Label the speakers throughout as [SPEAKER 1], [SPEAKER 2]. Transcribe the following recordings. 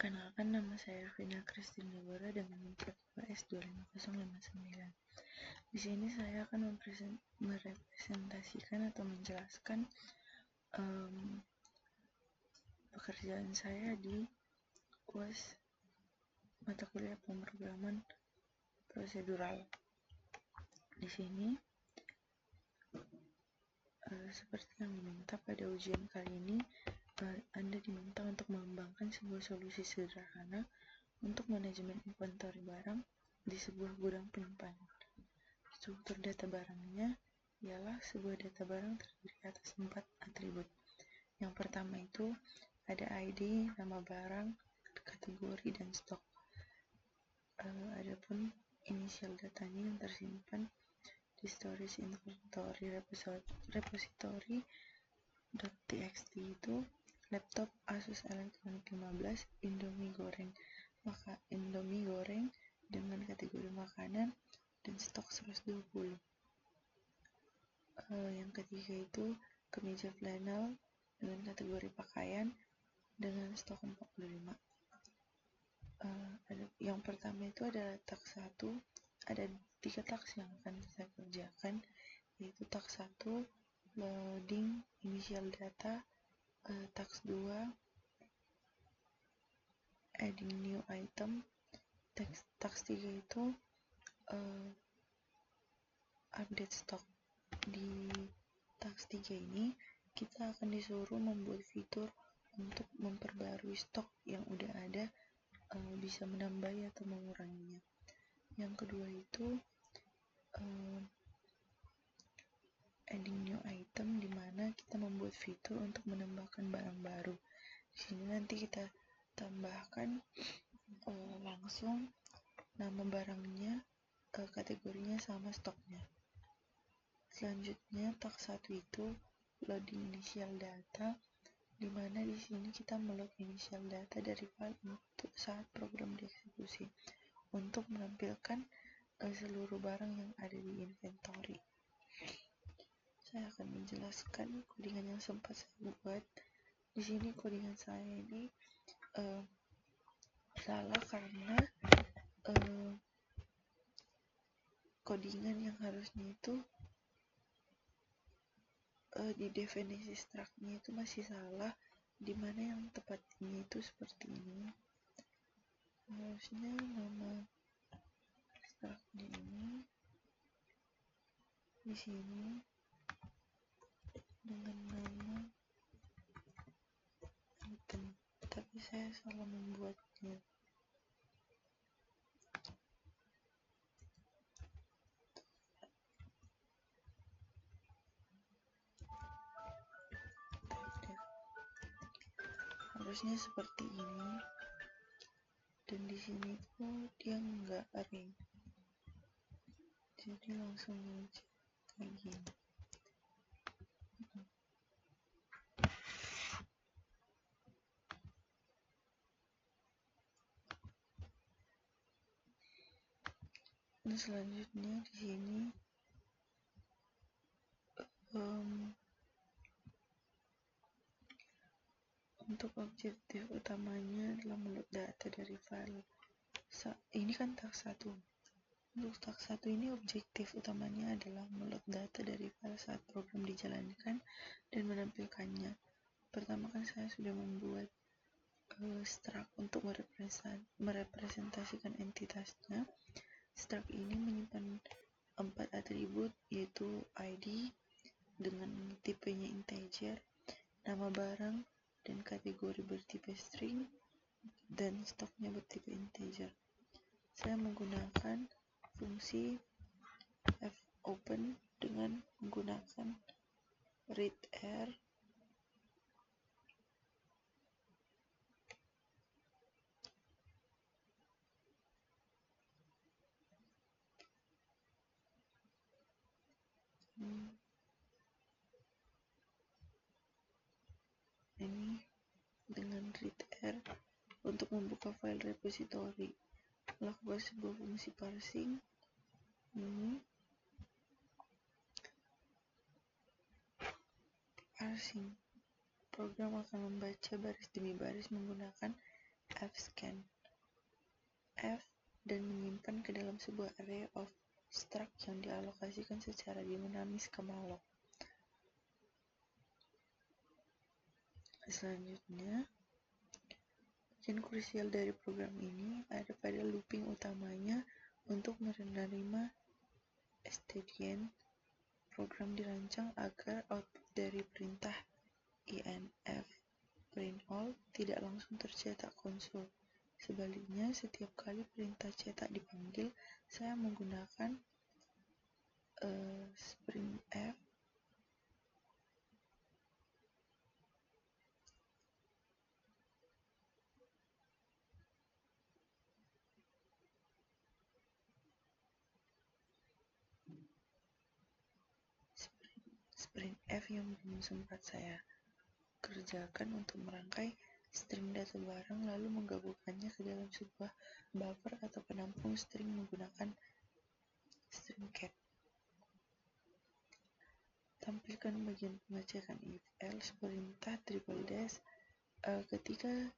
[SPEAKER 1] Perkenalkan, nama saya Elvina Christine Deborah dengan nomor KPS 25059. Di sini saya akan merepresentasikan atau menjelaskan pekerjaan saya di UAS mata kuliah pemrograman prosedural. Di sini seperti yang diminta pada ujian kali ini, Anda diminta untuk mengembangkan sebuah solusi sederhana untuk manajemen inventory barang di sebuah gudang penyimpanan. Struktur data barangnya ialah sebuah data barang terdiri atas 4 atribut. Yang pertama itu ada ID, nama barang, kategori, dan stok. Adapun inisial datanya yang tersimpan di storage inventory repository.txt itu laptop Asus Electronic 15, Indomie goreng dengan kategori makanan dan stok 120. Yang ketiga itu kemeja flannel dengan kategori pakaian dengan stok 45. Yang pertama itu adalah task 1. Ada 3 task yang akan saya kerjakan, yaitu task 1 loading initial data, task 2 adding new item, task 3 itu update stok. Di task 3 ini kita akan disuruh membuat fitur untuk memperbarui stok yang udah ada, bisa menambah atau menguranginya. Yang kedua itu adding new item, dimana kita membuat fitur untuk menambahkan barang baru. Di sini nanti kita tambahkan langsung nama barangnya, kategorinya sama stoknya. Selanjutnya task 1 itu loading initial data, dimana di sini kita meload initial data dari file untuk saat program dieksekusi untuk menampilkan seluruh barang yang ada di inventory. Saya akan menjelaskan codingan yang sempat saya buat. Di sini codingan saya ini salah karena codingan yang harusnya itu di definisi struct-nya itu masih salah, dimana yang tepatnya itu seperti ini. Harusnya nama struct-nya ini di sini dengan nama item, tapi saya salah membuatnya. Harusnya seperti ini, dan di sini tuh dia nggak array, jadi langsung aja kayak gini. Nah, selanjutnya di sini untuk objektif utamanya adalah meload data dari file. Ini kan task 1. Untuk task 1 ini objektif utamanya adalah meload data dari file saat program dijalankan dan menampilkannya. Pertama kan saya sudah membuat struct untuk merepresentasikan entitasnya. Struct ini menyimpan 4 atribut, yaitu ID dengan tipenya integer, nama barang dan kategori bertipe string, dan stoknya bertipe integer. Saya menggunakan fungsi fopen dengan menggunakan reader ini dengan reader untuk membuka file repository, melakukan sebuah fungsi parsing. Program akan membaca baris demi baris menggunakan fscan f dan menyimpan ke dalam sebuah array of struct yang dialokasikan secara dinamis ke malloc. Selanjutnya, bagian krusial dari program ini ada pada looping utamanya untuk menerima stdin. Program dirancang agar output dari perintah inf print all tidak langsung tercetak konsol. Sebaliknya, setiap kali perintah cetak dipanggil, saya menggunakan sprintf yang belum sempat saya kerjakan untuk merangkai string data barang lalu menggabungkannya ke dalam sebuah buffer atau penampung string menggunakan string cat. Tampilkan bagian pengecekan if else perintah triple dash. Ketika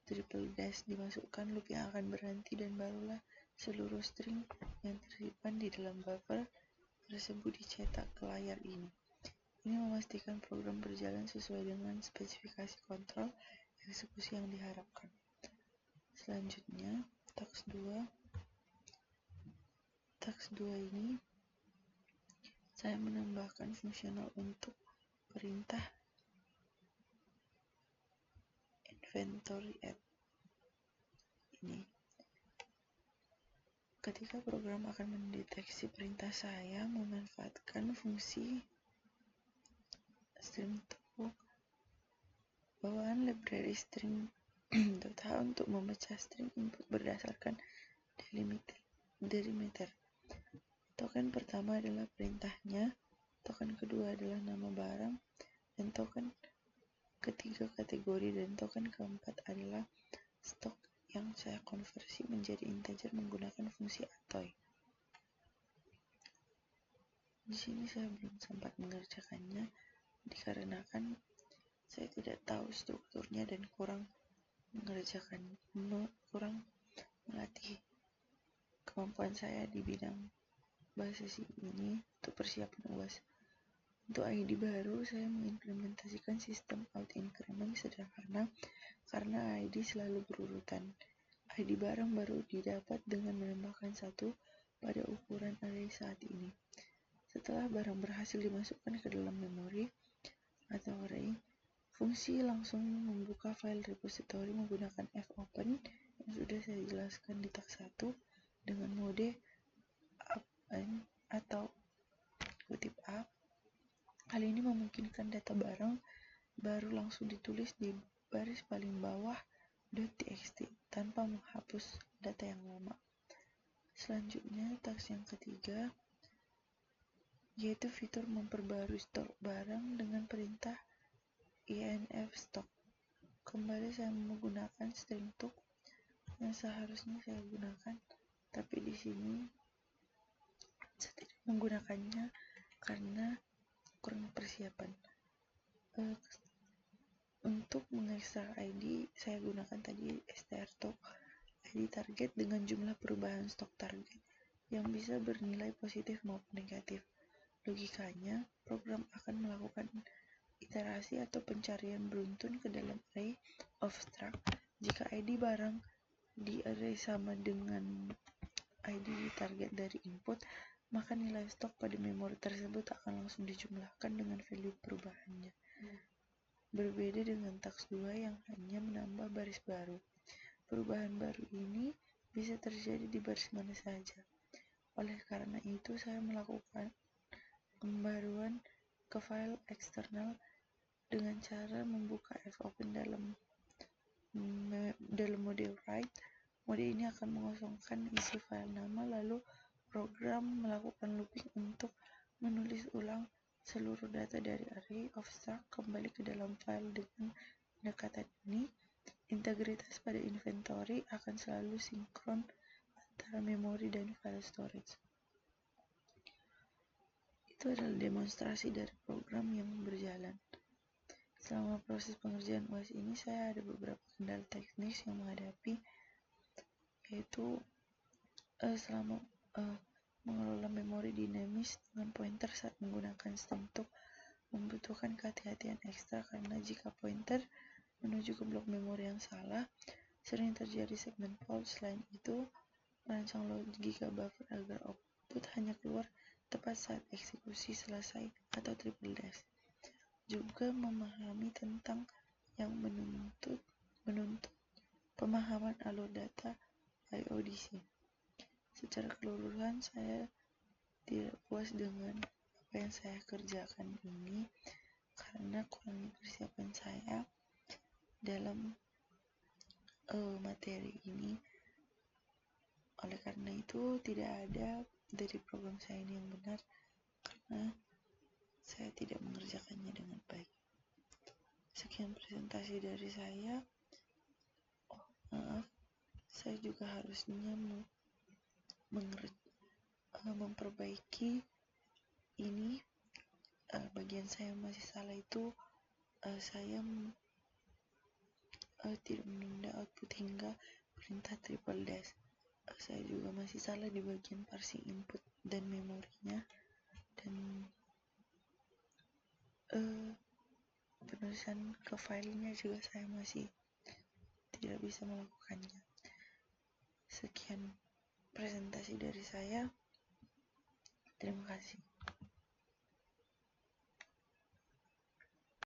[SPEAKER 1] triple dash dimasukkan, loop yang akan berhenti dan barulah seluruh string yang tersimpan di dalam buffer tersebut dicetak ke layar ini. Ini memastikan program berjalan sesuai dengan spesifikasi kontrol eksekusi yang diharapkan. Selanjutnya, task 2 ini saya menambahkan fungsional untuk perintah inventory add ini. Ketika program akan mendeteksi perintah, saya memanfaatkan fungsi string_to bawaan library string.h untuk memecah string input berdasarkan delimiter. Token pertama adalah perintahnya, token kedua adalah nama barang, dan token ketiga kategori, dan token keempat adalah stok yang saya konversi menjadi integer menggunakan fungsi atoy. Di sini saya belum sempat mengerjakannya dikarenakan saya tidak tahu strukturnya dan kurang melatih kemampuan saya di bidang bahasa C ini untuk persiapan UAS. Untuk ID baru, saya mengimplementasikan sistem auto-increment sederhana karena ID selalu berurutan. ID barang baru didapat dengan menambahkan 1 pada ukuran array saat ini. Setelah barang berhasil dimasukkan ke dalam memori atau array, fungsi langsung membuka file repository menggunakan fopen yang sudah saya jelaskan di task 1 dengan mode append atau kutip up. Hal ini memungkinkan data barang baru langsung ditulis di baris paling bawah .txt tanpa menghapus data yang lama. Selanjutnya, task yang ketiga yaitu fitur memperbarui stok barang dengan perintah inf stock. Kembali saya menggunakan string took yang seharusnya saya gunakan, tapi di sini saya tidak menggunakannya karena kurang persiapan. Untuk mengekstrak ID, saya gunakan tadi strtok ID target dengan jumlah perubahan stok target yang bisa bernilai positif maupun negatif. Logikanya, program akan melakukan iterasi atau pencarian beruntun ke dalam array of struct. Jika ID barang di array sama dengan ID target dari input, maka nilai stok pada memori tersebut akan langsung dijumlahkan dengan value perubahannya. Berbeda dengan task 2 yang hanya menambah baris baru. Perubahan baru ini bisa terjadi di baris mana saja. Oleh karena itu, saya melakukan pembaruan ke file eksternal dengan cara membuka fopen dalam mode write. Mode ini akan mengosongkan isi file nama, lalu program melakukan looping untuk menulis ulang seluruh data dari array of struct kembali ke dalam file. Dengan pendekatan ini, integritas pada inventory akan selalu sinkron antara memori dan file storage. Itu adalah demonstrasi dari program yang berjalan. Selama proses pengerjaan UAS ini saya ada beberapa kendala teknis yang menghadapi, yaitu selama mengelola memori dinamis dengan pointer saat menggunakan stentuk membutuhkan kehati-hatian ekstra karena jika pointer menuju ke blok memori yang salah, sering terjadi segment fault. Selain itu, merancang logika buffer agar output hanya keluar tepat saat eksekusi selesai atau triple dash. Juga memahami tentang yang menuntut pemahaman alur data IODC. Secara keseluruhan, saya tidak puas dengan apa yang saya kerjakan ini karena kurangnya persiapan saya dalam materi ini. Oleh karena itu, tidak ada dari program saya ini yang benar karena saya tidak mengerjakannya dengan baik. Sekian presentasi dari saya. Maaf, saya juga harusnya memperbaiki ini. Bagian saya masih salah itu, saya tidak menunda output hingga perintah triple dash. Saya juga masih salah di bagian parsing input dan memorinya, dan penulisan ke filenya juga saya masih tidak bisa melakukannya. Sekian presentasi dari saya. Terima kasih.